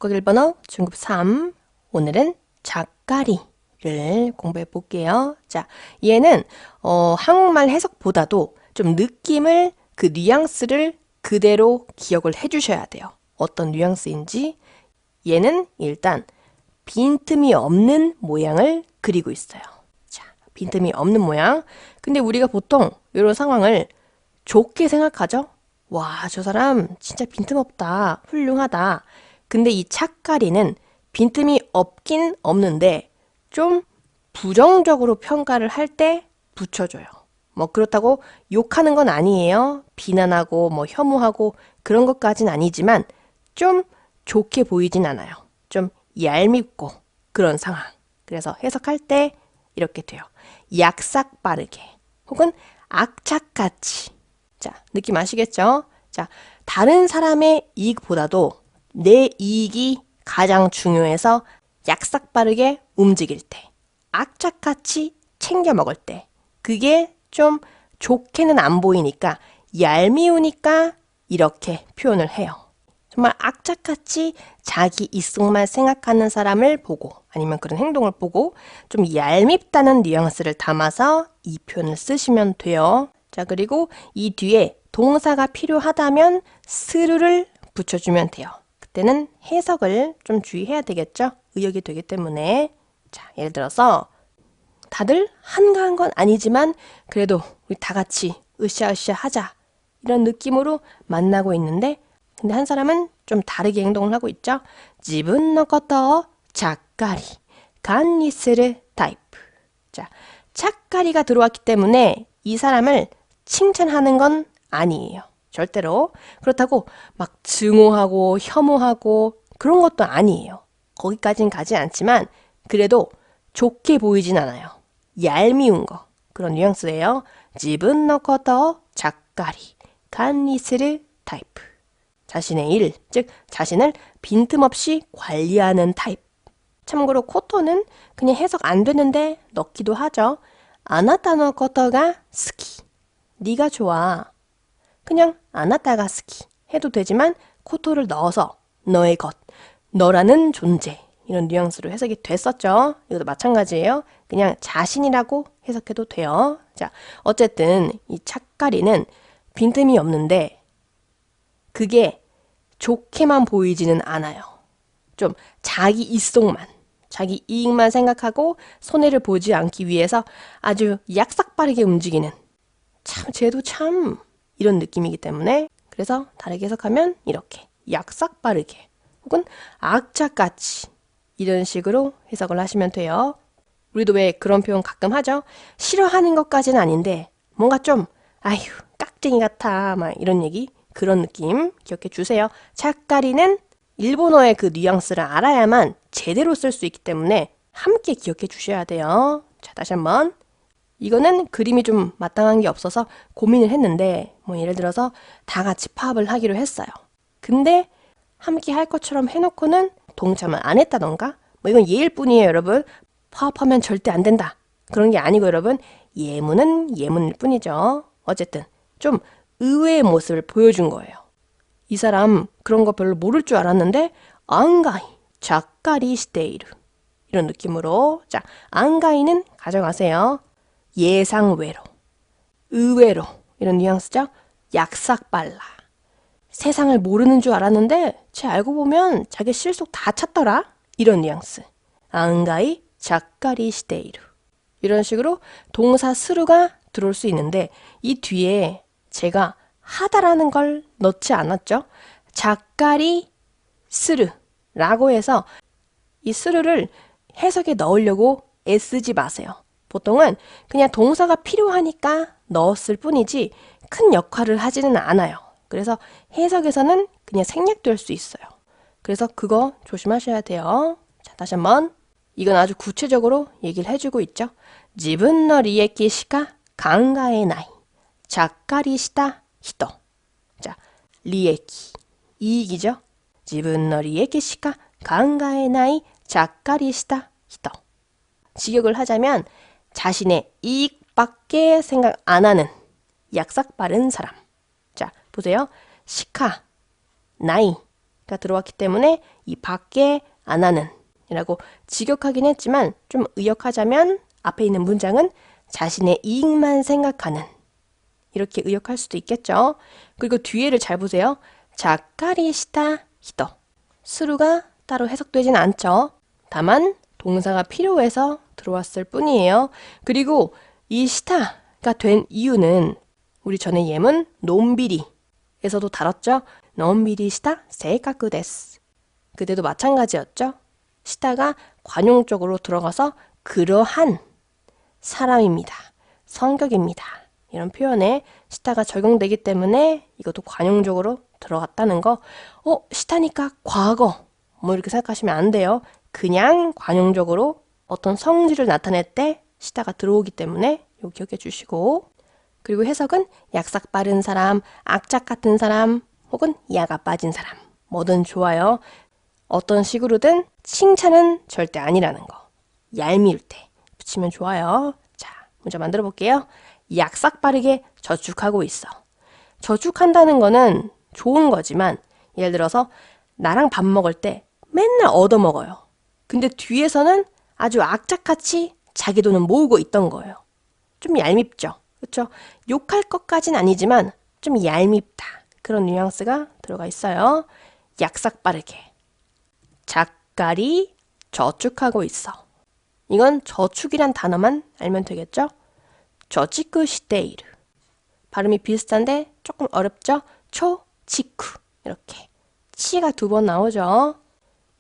독학 1번어 중급 3. 오늘은 작가리를 공부해 볼게요. 자, 얘는 한국말 해석보다도 좀 느낌을 그 뉘앙스를 그대로 기억을 해 주셔야 돼요. 어떤 뉘앙스인지. 얘는 일단 빈틈이 없는 모양을 그리고 있어요. 자, 빈틈이 없는 모양. 근데 우리가 보통 이런 상황을 좋게 생각하죠? 와, 저 사람 진짜 빈틈 없다. 훌륭하다. 근데 이 착가리는 빈틈이 없긴 없는데 좀 부정적으로 평가를 할 때 붙여줘요. 뭐 그렇다고 욕하는 건 아니에요. 비난하고 뭐 혐오하고 그런 것까진 아니지만 좀 좋게 보이진 않아요. 좀 얄밉고 그런 상황. 그래서 해석할 때 이렇게 돼요. 약삭 빠르게 혹은 악착같이. 자, 느낌 아시겠죠? 자, 다른 사람의 이익보다도 내 이익이 가장 중요해서 약삭 빠르게 움직일 때, 악착같이 챙겨 먹을 때, 그게 좀 좋게는 안 보이니까 얄미우니까 이렇게 표현을 해요. 정말 악착같이 자기 이성만 생각하는 사람을 보고 아니면 그런 행동을 보고 좀 얄밉다는 뉘앙스를 담아서 이 표현을 쓰시면 돼요. 자, 그리고 이 뒤에 동사가 필요하다면 스루를 붙여주면 돼요. 그때는 해석을 좀 주의해야 되겠죠? 의역이 되기 때문에. 자, 예를 들어서 다들 한가한 건 아니지만 그래도 우리 다 같이 으쌰으쌰 하자. 이런 느낌으로 만나고 있는데 근데 한 사람은 좀 다르게 행동을 하고 있죠. 自分のことをちゃっかり管理するタイプ. 자, 착가리가 들어왔기 때문에 이 사람을 칭찬하는 건 아니에요. 절대로. 그렇다고 막 증오하고 혐오하고 그런 것도 아니에요. 거기까진 가지 않지만 그래도 좋게 보이진 않아요. 얄미운 거. 그런 뉘앙스예요. 自分のことをちゃっかり管理するタイプ. 자신의 일, 즉 자신을 빈틈없이 관리하는 타입. 참고로 코토는 그냥 해석 안 되는데 넣기도 하죠. 아나타노 코토가 스키. 네가 좋아. 그냥 아나타가 스키 해도 되지만 코토를 넣어서 너의 것, 너라는 존재 이런 뉘앙스로 해석이 됐었죠. 이것도 마찬가지예요. 그냥 자신이라고 해석해도 돼요. 자, 어쨌든 이 착가리는 빈틈이 없는데 그게 좋게만 보이지는 않아요. 좀 자기 이속만, 자기 이익만 생각하고 손해를 보지 않기 위해서 아주 약삭빠르게 움직이는 참 쟤도 참 이런 느낌이기 때문에 그래서 다르게 해석하면 이렇게 약삭빠르게 혹은 악착같이 이런 식으로 해석을 하시면 돼요. 우리도 왜 그런 표현 가끔 하죠? 싫어하는 것까지는 아닌데 뭔가 좀 아휴 깍쟁이 같아 막 이런 얘기 그런 느낌 기억해 주세요. 착가리는 일본어의 그 뉘앙스를 알아야만 제대로 쓸 수 있기 때문에 함께 기억해 주셔야 돼요. 자, 다시 한번. 이거는 그림이 좀 마땅한 게 없어서 고민을 했는데 뭐 예를 들어서 다 같이 파업을 하기로 했어요. 근데 함께 할 것처럼 해놓고는 동참을 안 했다던가 뭐 이건 예일 뿐이에요, 여러분. 파업하면 절대 안 된다. 그런 게 아니고 여러분 예문은 예문일 뿐이죠. 어쨌든 좀 의외의 모습을 보여준 거예요. 이 사람 그런 거 별로 모를 줄 알았는데 안가이, 작가리 시테이르 이런 느낌으로 자, 안가이는 가져가세요. 예상외로, 의외로 이런 뉘앙스죠. 약삭빨라. 세상을 모르는 줄 알았는데 쟤 알고 보면 자기 실속 다 찾더라. 이런 뉘앙스. 안가이, 작가리 시테이르 이런 식으로 동사 스루가 들어올 수 있는데 이 뒤에 제가 하다라는 걸 넣지 않았죠. 작가리 스르라고 해서 이 스르를 해석에 넣으려고 애쓰지 마세요. 보통은 그냥 동사가 필요하니까 넣었을 뿐이지 큰 역할을 하지는 않아요. 그래서 해석에서는 그냥 생략될 수 있어요. 그래서 그거 조심하셔야 돼요. 자, 다시 한번. 이건 아주 구체적으로 얘기를 해주고 있죠. 自分の利益しか考えない. ちゃっかりした人. 자, 리에키, 이익이죠. 自分の利益しか考えないちゃっかりした人. 직역을 하자면 자신의 이익밖에 생각 안 하는 약삭 빠른 사람. 자, 보세요. 시카, 나이 가 들어왔기 때문에 이 밖에 안 하는 이라고 직역하긴 했지만 좀 의역하자면 앞에 있는 문장은 자신의 이익만 생각하는 이렇게 의역할 수도 있겠죠. 그리고 뒤에를 잘 보세요. 작가리 시타 히도 스루가 따로 해석되진 않죠. 다만 동사가 필요해서 들어왔을 뿐이에요. 그리고 이 시타가 된 이유는 우리 전에 예문 논비리에서도 다뤘죠. 논비리 시타 세이카쿠 데스. 그때도 마찬가지였죠. 시타가 관용적으로 들어가서 그러한 사람입니다. 성격입니다. 이런 표현에 시타가 적용되기 때문에 이것도 관용적으로 들어갔다는 거. 시타니까 과거 뭐 이렇게 생각하시면 안 돼요. 그냥 관용적으로 어떤 성질을 나타낼 때 시타가 들어오기 때문에 이거 기억해 주시고, 그리고 해석은 약삭 빠른 사람, 악착 같은 사람, 혹은 야가 빠진 사람 뭐든 좋아요. 어떤 식으로든 칭찬은 절대 아니라는 거. 얄미울 때 붙이면 좋아요. 자, 문제 만들어 볼게요. 약삭 빠르게 저축하고 있어. 저축한다는 거는 좋은 거지만 예를 들어서 나랑 밥 먹을 때 맨날 얻어먹어요. 근데 뒤에서는 아주 악착같이 자기 돈을 모으고 있던 거예요. 좀 얄밉죠? 그렇죠? 욕할 것까진 아니지만 좀 얄밉다. 그런 뉘앙스가 들어가 있어요. 약삭 빠르게. 작가리 저축하고 있어. 이건 저축이란 단어만 알면 되겠죠? 저치쿠 시테이르. 발음이 비슷한데 조금 어렵죠? 초치쿠. 이렇게 치가 2번 나오죠.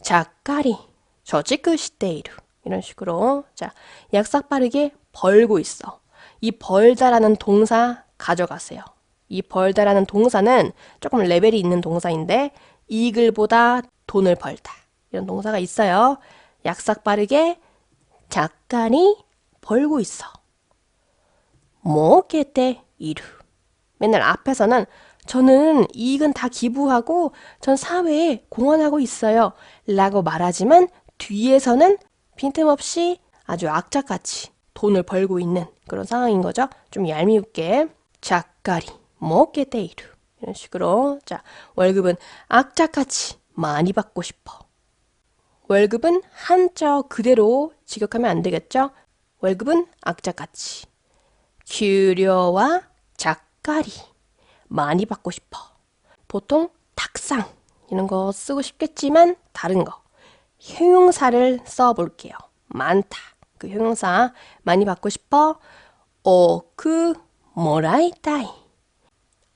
작가리 저치쿠 시테이르. 이런 식으로. 자, 약삭 빠르게 벌고 있어. 이 벌다라는 동사 가져가세요. 이 벌다라는 동사는 조금 레벨이 있는 동사인데 이글보다 돈을 벌다. 이런 동사가 있어요. 약삭 빠르게 작가리 벌고 있어. 모게테 이루. 맨날 앞에서는 저는 이익은 다 기부하고 전 사회에 공헌하고 있어요. 라고 말하지만 뒤에서는 빈틈없이 아주 악착같이 돈을 벌고 있는 그런 상황인 거죠. 좀 얄미우게 작가리 모게테 이루. 이런 식으로. 자, 월급은 악착같이 많이 받고 싶어. 월급은 한자 그대로 직역하면 안 되겠죠? 월급은 악착같이. 규려와 작가리 많이 받고 싶어. 보통 탁상 이런 거 쓰고 싶겠지만 다른 거 형용사를 써볼게요. 많다. 그 형용사 많이 받고 싶어. 오크 모라이타이.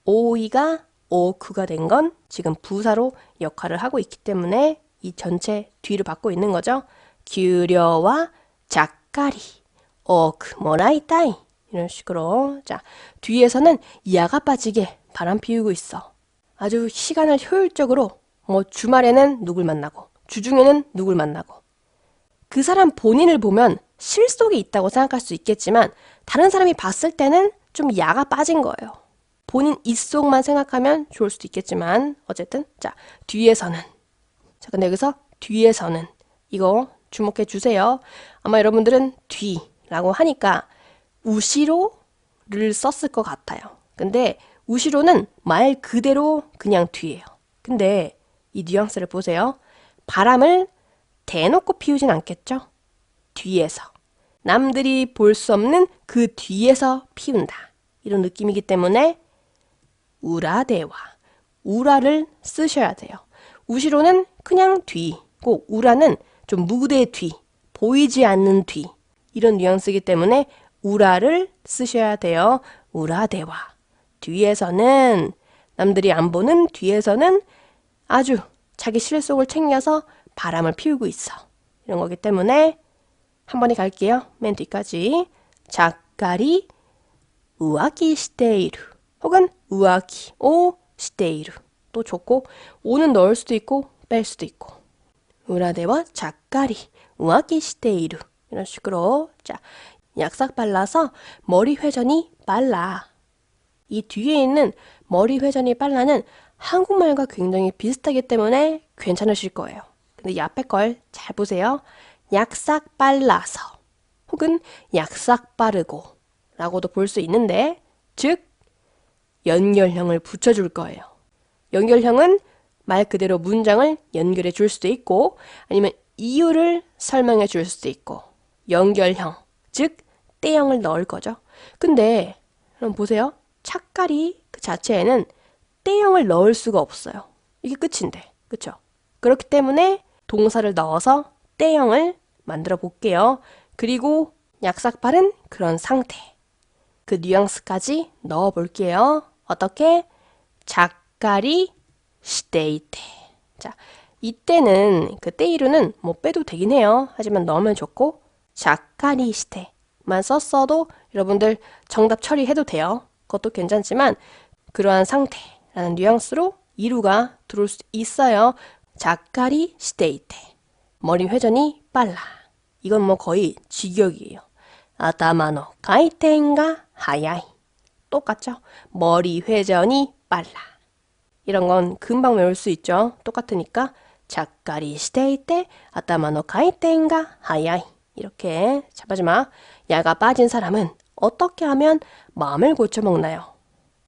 오이가 오크가 된 건 지금 부사로 역할을 하고 있기 때문에 이 전체 뒤를 받고 있는 거죠. 규려와 작가리 오크 모라이타이. 이런 식으로. 자, 뒤에서는 야가 빠지게 바람 피우고 있어. 아주 시간을 효율적으로 주말에는 누굴 만나고 주중에는 누굴 만나고. 그 사람 본인을 보면 실속이 있다고 생각할 수 있겠지만 다른 사람이 봤을 때는 좀 야가 빠진 거예요. 본인 입속만 생각하면 좋을 수도 있겠지만 어쨌든 자, 뒤에서는. 자, 근데 여기서 뒤에서는 이거 주목해 주세요. 아마 여러분들은 뒤라고 하니까 우시로를 썼을 것 같아요. 근데 우시로는 말 그대로 그냥 뒤예요. 근데 이 뉘앙스를 보세요. 바람을 대놓고 피우진 않겠죠? 뒤에서. 남들이 볼 수 없는 그 뒤에서 피운다. 이런 느낌이기 때문에 우라대와 우라를 쓰셔야 돼요. 우시로는 그냥 뒤고 우라는 좀 무대 뒤, 보이지 않는 뒤 이런 뉘앙스이기 때문에 우라를 쓰셔야 돼요. 우라대와. 뒤에서는 남들이 안 보는 뒤에서는 아주 자기 실속을 챙겨서 바람을 피우고 있어. 이런 거기 때문에 한 번에 갈게요. 맨 뒤까지. 작가리 우아키 시테이루 혹은 우아키 오 시테이루 또 좋고 오는 넣을 수도 있고 뺄 수도 있고 우라대와 작가리 우아키 시테이루 이런 식으로. 자, 약삭 발라서 머리 회전이 빨라. 이 뒤에 있는 머리 회전이 빨라는 한국말과 굉장히 비슷하기 때문에 괜찮으실 거예요. 근데 이 앞에 걸 잘 보세요. 약삭 빨라서 혹은 약삭 빠르고 라고도 볼 수 있는데 즉 연결형을 붙여줄 거예요. 연결형은 말 그대로 문장을 연결해 줄 수도 있고 아니면 이유를 설명해 줄 수도 있고 연결형, 즉 때형을 넣을 거죠. 근데 그럼 보세요. 찻가리 그 자체에는 때형을 넣을 수가 없어요. 이게 끝인데, 그쵸? 그렇기 때문에 동사를 넣어서 때형을 만들어 볼게요. 그리고 약삭빠른 그런 상태, 그 뉘앙스까지 넣어 볼게요. 어떻게? 작가리 시테이테. 자, 이때는 그 때이루는 뭐 빼도 되긴 해요. 하지만 넣으면 좋고 작가리 시테만 썼어도 여러분들 정답 처리해도 돼요. 그것도 괜찮지만 그러한 상태라는 뉘앙스로 이루가 들어올 수 있어요. 작가리 시테이테. 머리 회전이 빨라. 이건 뭐 거의 직역이에요. 아타마노 가이텐가 하야이. 똑같죠? 머리 회전이 빨라. 이런 건 금방 외울 수 있죠? 똑같으니까 작가리 시테이테 아타마노 가이텐가 하야이. 이렇게. 자, 마지막. 야가 빠진 사람은 어떻게 하면 마음을 고쳐먹나요?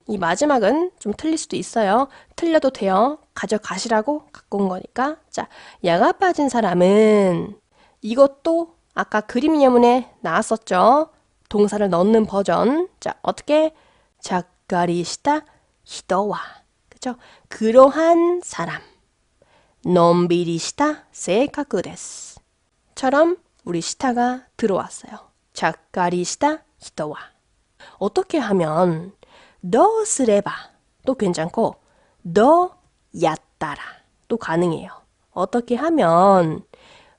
이 마지막은 좀 틀릴 수도 있어요. 틀려도 돼요. 가져가시라고 갖고 온 거니까. 자, 야가 빠진 사람은 이것도 아까 그림 예문에 나왔었죠. 동사를 넣는 버전. 자, 어떻게? 작가리시다 히도와. 그죠? 그러한 사람. 논비리시다 세이카쿠 데스. 처럼 우리 시타가 들어왔어요. 작가리시다 히도와. 어떻게 하면 너 쓰레바 또 괜찮고 너 얕따라 또 가능해요. 어떻게 하면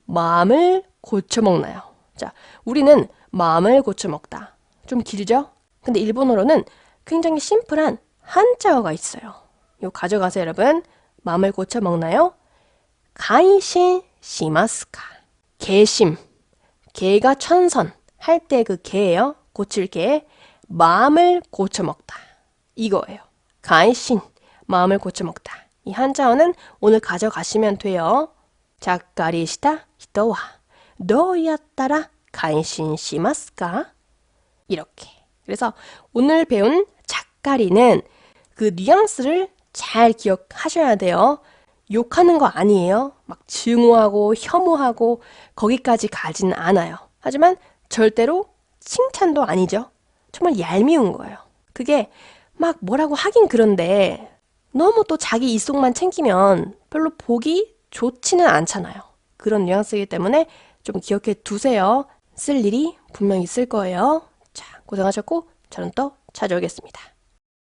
마음을 고쳐먹나요? 자, 우리는 마음을 고쳐먹다. 좀 길죠? 근데 일본어로는 굉장히 심플한 한자어가 있어요. 이거 가져가세요, 여러분. 마음을 고쳐먹나요? 가이신 시마스카. 개심. 개가 천선. 할 때 그 개예요. 고칠 개. 마음을 고쳐먹다. 이거예요. 가이신. 마음을 고쳐먹다. 이 한자어는 오늘 가져가시면 돼요. 작가리시다 히토와 너야따라 간신시마스까? 이렇게. 그래서 오늘 배운 작가리는 그 뉘앙스를 잘 기억하셔야 돼요. 욕하는 거 아니에요. 막 증오하고 혐오하고 거기까지 가진 않아요. 하지만 절대로 칭찬도 아니죠. 정말 얄미운 거예요. 그게 막 뭐라고 하긴 그런데 너무 또 자기 이속만 챙기면 별로 보기 좋지는 않잖아요. 그런 뉘앙스이기 때문에 좀 기억해 두세요. 쓸 일이 분명히 있을 거예요. 자, 고생하셨고 저는 또 찾아오겠습니다.